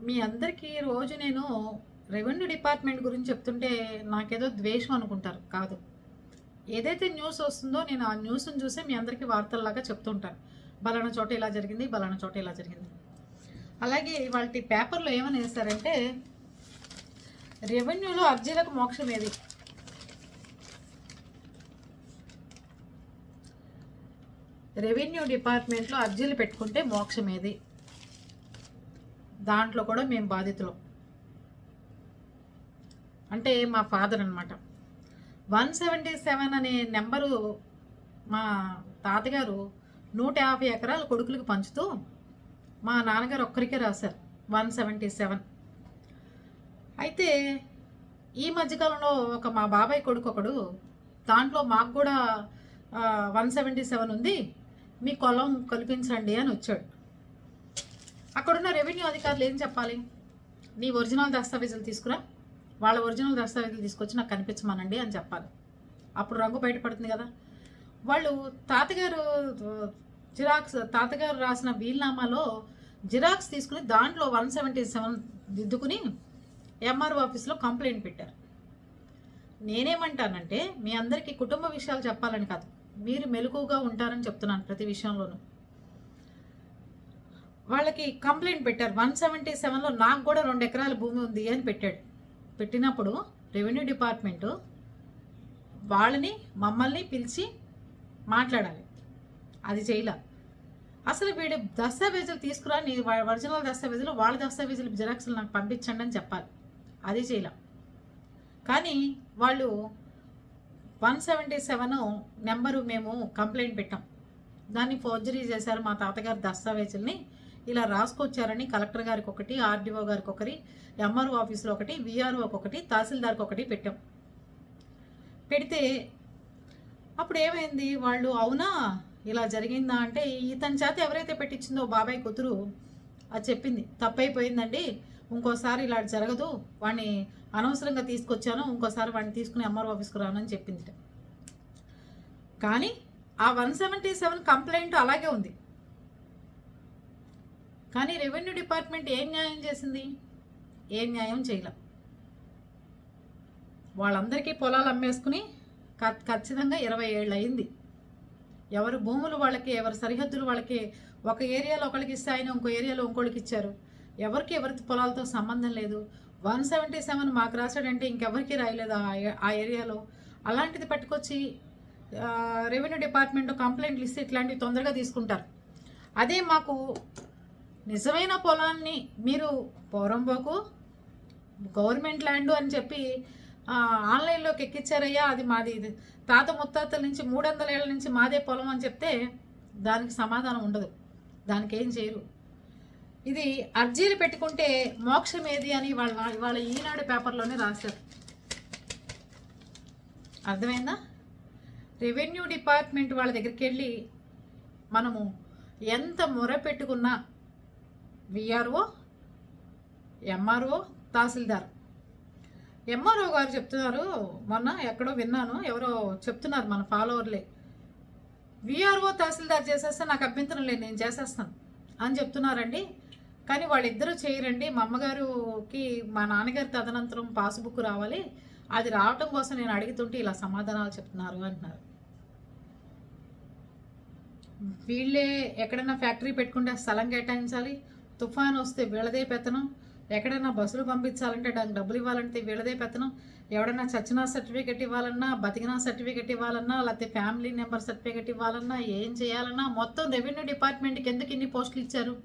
మీ అందరికీ రోజు నేను రెవెన్యూ డిపార్ట్మెంట్ గురించి చెప్తుంటే నాకేదో ద్వేషం అనుకుంటారు. కాదు. ఏదైతే న్యూస్ వస్తుందో నేను ఆ న్యూస్‌ని చూసి మీ అందరికీ వార్తల్లాగా చెప్తుంటాను. పలానా చోట ఇలా జరిగింది, పలానా చోట ఇలా జరిగింది. అలాగే ఇవాల్టి పేపర్‌లో ఏమని ఏసారంటే, రెవెన్యూలో అర్జీలకు మోక్షం ఏది? రెవెన్యూ డిపార్ట్మెంట్‌లో అర్జీలు పెట్టుకుంటే మోక్షం ఏది? దాంట్లో కూడా మేము బాధితులం. అంటే మా ఫాదర్ అనమాట. 177 అనే నెంబరు మా తాతగారు 150 ఎకరాల కొడుకులకు పంచుతూ మా నాన్నగారు ఒక్కరికే రాశారు 177. అయితే ఈ మధ్యకాలంలో ఒక మా బాబాయ్ కొడుకు ఒకడు దాంట్లో మాకు కూడా 177 ఉంది, మీ పొలం కల్పించండి అని వచ్చాడు. అక్కడున్న రెవెన్యూ అధికారులు ఏం చెప్పాలి? నీ ఒరిజినల్ దస్తావేజులు తీసుకురా, వాళ్ళ ఒరిజినల్ దస్తావేజులు తీసుకొచ్చి నాకు కనిపించమనండి అని చెప్పాలి. అప్పుడు రంగు బయటపడుతుంది కదా. వాళ్ళు తాతగారు రాసిన వీల్నామాలో జిరాక్స్ తీసుకుని దాంట్లో 177 దిద్దుకుని ఎంఆర్ఓ ఆఫీస్లో కంప్లైంట్ పెట్టారు. నేనేమంటానంటే, మీ అందరికీ కుటుంబ విషయాలు చెప్పాలని కాదు, మీరు మెలకువగా ఉంటారని చెప్తున్నాను. ప్రతి విషయంలోనూ వాళ్ళకి కంప్లైంట్ పెట్టారు. 177లో నాకు కూడా 2 ఎకరాల భూమి ఉంది అని పెట్టాడు. పెట్టినప్పుడు రెవెన్యూ డిపార్ట్మెంటు వాళ్ళని మమ్మల్ని పిలిచి మాట్లాడాలి. అది చేయలే. అసలు వీడు దస్తావేజులు తీసుకురా, నీ ఒరిజినల్ దస్తావేజులు, వాళ్ళ దస్తావేజులు జిరాక్స్లు నాకు పంపించండి అని చెప్పాలి. అది చేయలే. కానీ వాళ్ళు 177 నెంబరు మేము కంప్లైంట్ పెట్టాం, దాన్ని ఫోర్జరీ చేశారు, మా తాతగారి దస్తావేజుల్ని ఇలా రాసుకొచ్చారని కలెక్టర్ గారికి ఒకటి, ఆర్డీఓ గారికి ఒకటి, ఎంఆర్ఓ ఆఫీస్లో ఒకటి, విఆర్ఓకి ఒకటి, తహసీల్దార్కి ఒకటి పెట్టాం. పెడితే అప్పుడు ఏమైంది, వాళ్ళు అవునా ఇలా జరిగిందా అంటే, ఇతని చేత ఎవరైతే పెట్టించిందో బాబాయ్ కూతురు అది చెప్పింది, తప్పైపోయిందండి, ఇంకోసారి ఇలా జరగదు, వాడిని అనవసరంగా తీసుకొచ్చాను, ఇంకోసారి వాడిని తీసుకుని ఎంఆర్ఓ ఆఫీస్కి రానని చెప్పింది. కానీ ఆ 177 కంప్లైంట్ అలాగే ఉంది. కానీ రెవెన్యూ డిపార్ట్మెంట్ ఏం న్యాయం చేసింది? ఏం న్యాయం చేయలే. వాళ్ళందరికీ పొలాలు అమ్మేసుకుని ఖచ్చితంగా 20 ఏళ్ళు అయింది. ఎవరి భూములు వాళ్ళకి, ఎవరి సరిహద్దులు వాళ్ళకి, ఒక ఏరియాలో ఒకరికి ఇస్తే ఆయన ఇంకో ఏరియాలో ఇంకోళ్ళకి ఇచ్చారు. ఎవరి పొలాలతో సంబంధం లేదు. 177 మాకు రాశాడంటే ఇంకెవరికి రాయలేదు ఆ ఏరియాలో. అలాంటిది పట్టుకొచ్చి రెవెన్యూ డిపార్ట్మెంట్ కంప్లైంట్లు ఇస్తే ఇట్లాంటివి తొందరగా తీసుకుంటారు. అదే మాకు నిజమైన పొలాన్ని మీరు పోరంబోకు గవర్నమెంట్ ల్యాండ్ అని చెప్పి ఆన్లైన్లోకి ఎక్కించారయ్యా, అది మాది, తాత ముత్తాతల నుంచి 300 ఏళ్ళ నుంచి మాదే పొలం అని చెప్తే దానికి సమాధానం ఉండదు, దానికి ఏం చేయరు. ఇది అర్జీలు పెట్టుకుంటే మోక్షం ఏది అని వాళ్ళ ఈనాడు పేపర్లోనే రాశారు. అర్థమైందా? రెవెన్యూ డిపార్ట్మెంట్ వాళ్ళ దగ్గరికి వెళ్ళి మనము ఎంత మొర పెట్టుకున్నా విఆర్ఓ, ఎంఆర్ఓ, తహసీల్దార్, ఎంఆర్ఓ గారు చెప్తున్నారు, మొన్న ఎక్కడో విన్నాను, ఎవరో చెప్తున్నారు మన ఫాలోవర్లే, విఆర్ఓ తహసీల్దార్ చేసేస్తే నాకు అభ్యంతరం లేదు, నేను చేసేస్తాను అని చెప్తున్నారండి. కానీ వాళ్ళిద్దరూ చేయరండి, మా అమ్మగారికి మా నాన్నగారి తదనంతరం పాస్బుక్ రావాలి, అది రావటం కోసం నేను అడుగుతుంటే ఇలా సమాధానాలు చెప్తున్నారు అంటున్నారు. వీళ్ళే ఎక్కడైనా ఫ్యాక్టరీ పెట్టుకుంటే స్థలం కేటాయించాలి, తుఫాను వస్తే వీళ్ళదే పెత్తనం, ఎక్కడైనా బస్సులు పంపించాలంటే దానికి డబ్బులు ఇవ్వాలంటే వీళ్ళదే పెత్తనం, ఎవడైనా చచ్చినా సర్టిఫికెట్ ఇవ్వాలన్నా, బతికినా సర్టిఫికెట్ ఇవ్వాలన్నా, లేకపోతే ఫ్యామిలీ నెంబర్ సర్టిఫికెట్ ఇవ్వాలన్నా, ఏం చేయాలన్నా మొత్తం రెవెన్యూ డిపార్ట్మెంట్కి ఎందుకు ఇన్ని పోస్టులు ఇచ్చారు?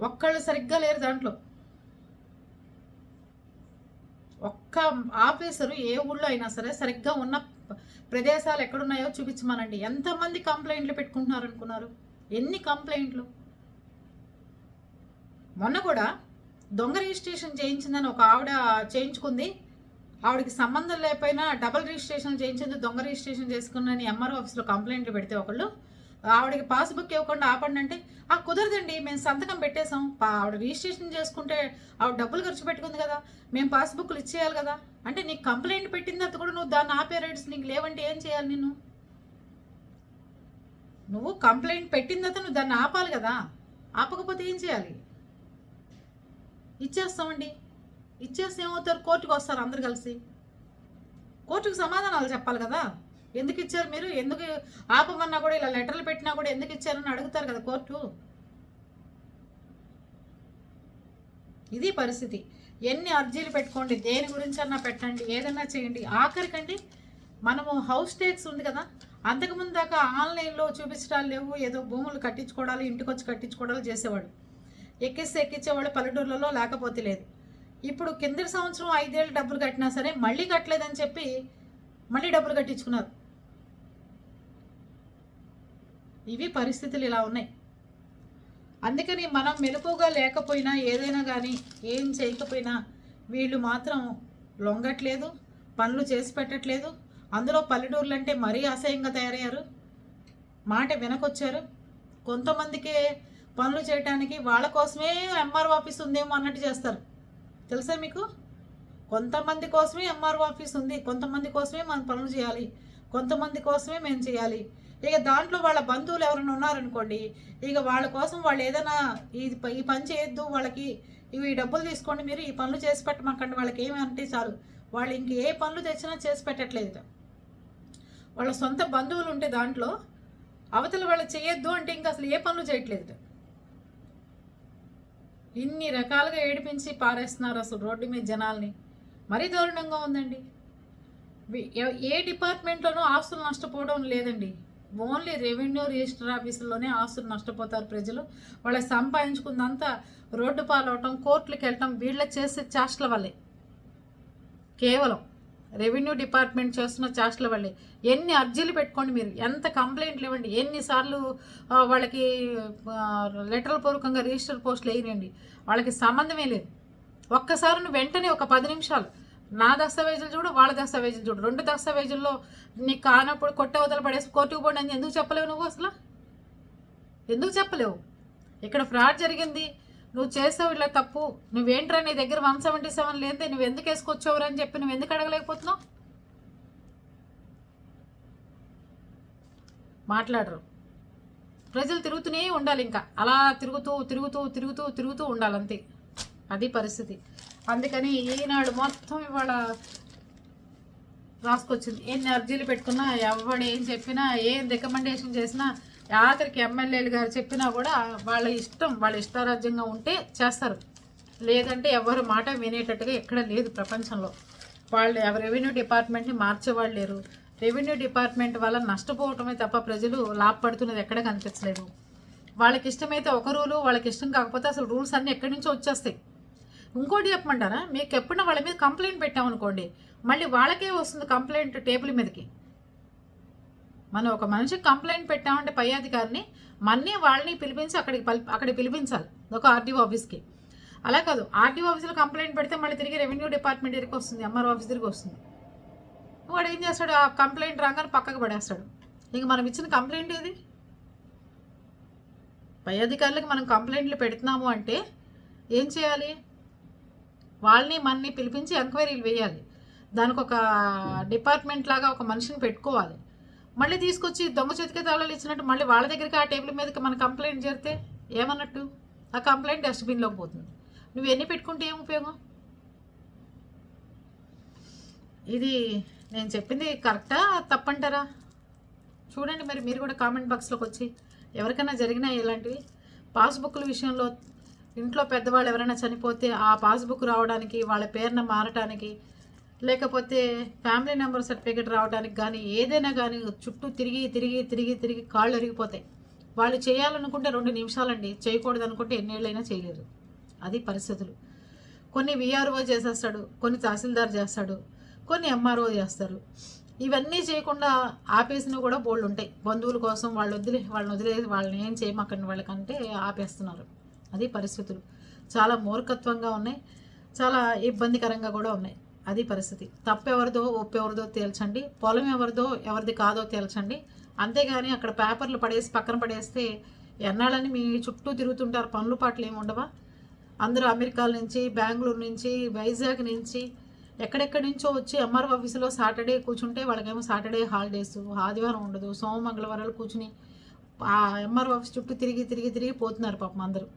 ఒక్కళ్ళు సరిగ్గా లేరు దాంట్లో. ఒక్క ఆఫీసరు ఏ ఊళ్ళో అయినా సరే సరిగ్గా ఉన్న ప్రదేశాలు ఎక్కడున్నాయో చూపించమనండి. ఎంతమంది కంప్లైంట్లు పెట్టుకుంటున్నారు అనుకున్నారు? ఎన్ని కంప్లైంట్లు! మొన్న కూడా దొంగ రిజిస్ట్రేషన్ చేయించిందని ఒక ఆవిడ చేయించుకుంది, ఆవిడకి సంబంధం లేకపోయినా డబుల్ రిజిస్ట్రేషన్ చేయించింది, దొంగ రిజిస్ట్రేషన్ చేసుకున్నాని ఎంఆర్ఓ ఆఫీస్లో కంప్లైంట్లు పెడితే ఒకళ్ళు ఆవిడకి పాస్బుక్ ఇవ్వకుండా ఆపండి అంటే, కుదరదండి, మేము సంతకం పెట్టేశాం, ఆవిడ రిజిస్ట్రేషన్ చేసుకుంటే ఆవిడ డబ్బులు ఖర్చు పెట్టుకుంది కదా, మేము పాస్బుక్లు ఇచ్చేయాలి కదా అంటే, నీకు కంప్లైంట్ పెట్టింది అది కూడా నువ్వు దాన్ని ఆపే రైట్స్ నీకు లేవంటే ఏం చేయాలి? నువ్వు కంప్లైంట్ పెట్టిన తర్వాత నువ్వు దాన్ని ఆపాలి కదా, ఆపకపోతే ఏం చేయాలి? ఇచ్చేస్తామండి. ఇచ్చేస్తే ఏమవుతారు, కోర్టుకు వస్తారు అందరు కలిసి. కోర్టుకు సమాధానాలు చెప్పాలి కదా, ఎందుకు ఇచ్చారు మీరు, ఎందుకు ఆపమన్నా కూడా ఇలా లెటర్లు పెట్టినా కూడా ఎందుకు ఇచ్చారని అడుగుతారు కదా కోర్టు. ఇది పరిస్థితి. ఎన్ని అర్జీలు పెట్టుకోండి, దేని గురించి అన్నా పెట్టండి, ఏదన్నా చేయండి. ఆఖరికండి మనము హౌస్ టేక్స్ ఉంది కదా, అంతకుముందు దాకా ఆన్లైన్లో చూపించడాలు లేవు, ఏదో భూములు కట్టించుకోవడాలు, ఇంటికి వచ్చి కట్టించుకోవడాలు చేసేవాడు. ఎక్కించేవాళ్ళు పల్లెటూర్లలో, లేకపోతే లేదు. ఇప్పుడు కిందటి సంవత్సరం 5 ఏళ్ళు డబ్బులు కట్టినా సరే మళ్ళీ కట్టలేదని చెప్పి మళ్ళీ డబ్బులు కట్టించుకున్నారు. ఇవి పరిస్థితులు ఇలా ఉన్నాయి. అందుకని మనం మెలకుగా లేకపోయినా, ఏదైనా కానీ ఏం చేయకపోయినా వీళ్ళు మాత్రం లొంగట్లేదు, పనులు చేసి పెట్టట్లేదు. అందులో పల్లెటూర్లు అంటే మరీ అసహ్యంగా తయారయ్యారు, మాట వెనకొచ్చారు. కొంతమందికే పనులు చేయడానికి వాళ్ళ కోసమే ఎంఆర్ఓ ఆఫీస్ ఉందేమో అన్నట్టు చేస్తారు. తెలుసా మీకు? కొంతమంది కోసమే ఎంఆర్ఓ ఆఫీస్ ఉంది, కొంతమంది కోసమే మనం పనులు చేయాలి, కొంతమంది కోసమే మేము చేయాలి. ఇక దాంట్లో వాళ్ళ బంధువులు ఎవరైనా ఉన్నారనుకోండి, ఇక వాళ్ళ కోసం వాళ్ళు ఏదైనా ఈ పని చేయొద్దు, వాళ్ళకి ఈ డబ్బులు తీసుకోండి, మీరు ఈ పనులు చేసి పెట్టమాకండి, వాళ్ళకి ఏమంటే చాలు. వాళ్ళు ఇంక ఏ పనులు తెచ్చినా చేసి పెట్టట్లేదు. వాళ్ళ సొంత బంధువులు ఉంటే దాంట్లో అవతల వాళ్ళు చేయొద్దు అంటే ఇంకా అసలు ఏ పనులు చేయట్లేదు. ఇన్ని రకాలుగా ఏడిపించి పారేస్తున్నారు అసలు రోడ్డు మీద జనాల్ని. మరీ దారుణంగా ఉందండి. ఏ డిపార్ట్మెంట్లోనూ ఆస్తులు నష్టపోవడం లేదండి. ఓన్లీ రెవెన్యూ రిజిస్టర్ ఆఫీసుల్లోనే ఆస్తులు నష్టపోతారు ప్రజలు. వాళ్ళకి సంపాదించుకుందంతా రోడ్డు పాలవటం, కోర్టులకు వెళ్ళటం, వీళ్ళ చేసే చేష్టల వల్లే. కేవలం రెవెన్యూ డిపార్ట్మెంట్ చేస్తున్న చేష్టల వల్లే. ఎన్ని అర్జీలు పెట్టుకోండి మీరు, ఎంత కంప్లైంట్లు ఇవ్వండి, ఎన్నిసార్లు వాళ్ళకి లెటర్ల పూర్వకంగా రిజిస్టర్ పోస్టులు వేయనండి, వాళ్ళకి సంబంధమే లేదు. ఒక్కసారి వెంటనే ఒక 10 నిమిషాలు నా దస్తావేజులు చూడు, వాళ్ళ దస్తావేజులు చూడు, 2 దస్తావేజుల్లో నీకు కానప్పుడు కొట్టవతలు పడేసి కోర్టుకు పోండి అని ఎందుకు చెప్పలేవు నువ్వు? అసలు ఎందుకు చెప్పలేవు? ఇక్కడ ఫ్రాడ్ జరిగింది, నువ్వు చేసావు ఇలా తప్పు, నువ్వేంట్రా నీ దగ్గర 177 లేదే నువ్వు ఎందుకు వేసుకొచ్చావురా అని చెప్పి నువ్వు ఎందుకు అడగలేకపోతున్నావు? మాట్లాడరు. ప్రజలు తిరుగుతూనే ఉండాలి, ఇంకా అలా తిరుగుతూ తిరుగుతూ తిరుగుతూ తిరుగుతూ ఉండాలి, అంతే. అది పరిస్థితి. అందుకని ఈనాడు మొత్తం ఇవాళ రాసుకొచ్చింది. ఎన్ని అర్జీలు పెట్టుకున్నా, ఎవడు ఏం చెప్పినా, ఏం రికమెండేషన్ చేసినా, ఆఖరికి ఎమ్మెల్యేలు గారు చెప్పినా కూడా వాళ్ళ ఇష్టం, వాళ్ళ ఇష్టారాజ్యంగా ఉంటే చేస్తారు. లేదంటే ఎవరు మాట వినేటట్టుగా ఎక్కడ లేదు ప్రపంచంలో. వాళ్ళు రెవెన్యూ డిపార్ట్మెంట్ని మార్చేవాళ్ళు లేరు. రెవెన్యూ డిపార్ట్మెంట్ వల్ల నష్టపోవటమే తప్ప ప్రజలు లాభపడుతున్నది ఎక్కడ కనిపించలేదు. వాళ్ళకి ఇష్టమైతే ఒక రూలు, వాళ్ళకి ఇష్టం కాకపోతే అసలు రూల్స్ అన్నీ ఎక్కడి నుంచో వచ్చేస్తాయి. ఇంకోటి చెప్పమంటారా, మీకు ఎప్పుడైనా వాళ్ళ మీద కంప్లైంట్ పెట్టామనుకోండి, మళ్ళీ వాళ్ళకే వస్తుంది కంప్లైంట్ టేబుల్ మీదకి. మనం ఒక మనిషికి కంప్లైంట్ పెట్టామంటే పై అధికారిని, మళ్ళీ వాళ్ళని పిలిపించి అక్కడికి పిలిపించాలి, ఒక ఆర్టీఓ ఆఫీస్కి. అలా కాదు, ఆర్టీఓ ఆఫీస్లో కంప్లైంట్ పెడితే మళ్ళీ తిరిగి రెవెన్యూ డిపార్ట్మెంట్ దగ్గరికి వస్తుంది, ఎంఆర్ఓ ఆఫీస్ దగ్గరికి వస్తుంది. వాడు ఏం చేస్తాడు, ఆ కంప్లైంట్ రాగానే పక్కకు పడేస్తాడు. ఇంక మనం ఇచ్చిన కంప్లైంట్ ఏది? పై అధికారులకు మనం కంప్లైంట్లు పెడుతున్నాము అంటే ఏం చేయాలి? వాళ్ళని మనని పిలిపించి ఎంక్వైరీలు వేయాలి. దానికి ఒక డిపార్ట్మెంట్ లాగా ఒక మనిషిని పెట్టుకోవాలి. మళ్ళీ తీసుకొచ్చి దొంగ చేతికి తాళాలు ఇచ్చినట్టు మళ్ళీ వాళ్ళ దగ్గరికి ఆ టేబుల్ మీదకి మన కంప్లైంట్ చేరితే ఏమన్నట్టు? ఆ కంప్లైంట్ డస్ట్బిన్లోకి పోతుంది. నువ్వు ఎన్ని పెట్టుకుంటే ఏం ఉపయోగం? ఇది నేను చెప్పింది కరెక్టా తప్పంటారా? చూడండి మరి మీరు కూడా కామెంట్ బాక్స్లోకి వచ్చి. ఎవరికైనా జరిగినా ఇలాంటివి పాస్బుక్ల విషయంలో ఇంట్లో పెద్దవాళ్ళు ఎవరైనా చనిపోతే ఆ పాస్బుక్ రావడానికి, వాళ్ళ పేరున మారటానికి, లేకపోతే ఫ్యామిలీ నెంబర్ సర్టిఫికేట్ రావడానికి కానీ, ఏదైనా కానీ చుట్టూ తిరిగి తిరిగి తిరిగి తిరిగి కాళ్ళు అరిగిపోతాయి. వాళ్ళు చేయాలనుకుంటే 2 నిమిషాలండి, చేయకూడదు అనుకుంటే ఎన్నేళ్ళైనా చేయలేరు. అది పరిస్థితులు. కొన్ని విఆర్ఓ చేసేస్తాడు, కొన్ని తహసీల్దార్ చేస్తాడు, కొన్ని ఎంఆర్ఓ చేస్తారు. ఇవన్నీ చేయకుండా ఆపేసినవి కూడా బోల్డ్ ఉంటాయి. బంధువుల కోసం వాళ్ళని వదిలేసి వాళ్ళని ఏం చేయమాకండి వాళ్ళకంటే ఆపేస్తున్నారు. అది పరిస్థితులు. చాలా మూర్ఖత్వంగా ఉన్నాయి, చాలా ఇబ్బందికరంగా కూడా ఉన్నాయి. అది పరిస్థితి. తప్పెవరిదో ఒప్పెవరిదో తేల్చండి, పొలం ఎవరిది కాదో తేల్చండి. అంతేగాని అక్కడ పేపర్లు పడేసి పక్కన పడేస్తే ఎన్నాళ్ళని మీ చుట్టూ తిరుగుతుంటారు, పనులు పాటలు ఏమి ఉండవా? అందరూ అమెరికాల నుంచి, బెంగళూరు నుంచి, వైజాగ్ నుంచి, ఎక్కడెక్కడి నుంచో వచ్చి ఎంఆర్ఓ ఆఫీసులో సాటర్డే కూర్చుంటే వాళ్ళకేమో సాటర్డే హాలిడేస్, ఆదివారం ఉండదు, సోమ మంగళవారాలు కూర్చుని ఆ ఎంఆర్ఓ ఆఫీస్ చుట్టూ తిరిగి తిరిగి తిరిగి పోతున్నారు పాపం అందరూ.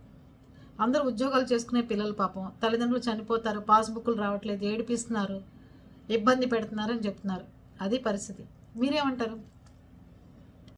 అందరూ ఉద్యోగాలు చేసుకునే పిల్లలు పాపం తల్లిదండ్రులు చనిపోతారు, పాస్బుక్లు రావట్లేదు, ఏడిపిస్తున్నారు, ఇబ్బంది పెడుతున్నారని చెప్తున్నారు. అది పరిస్థితి. మీరేమంటారు?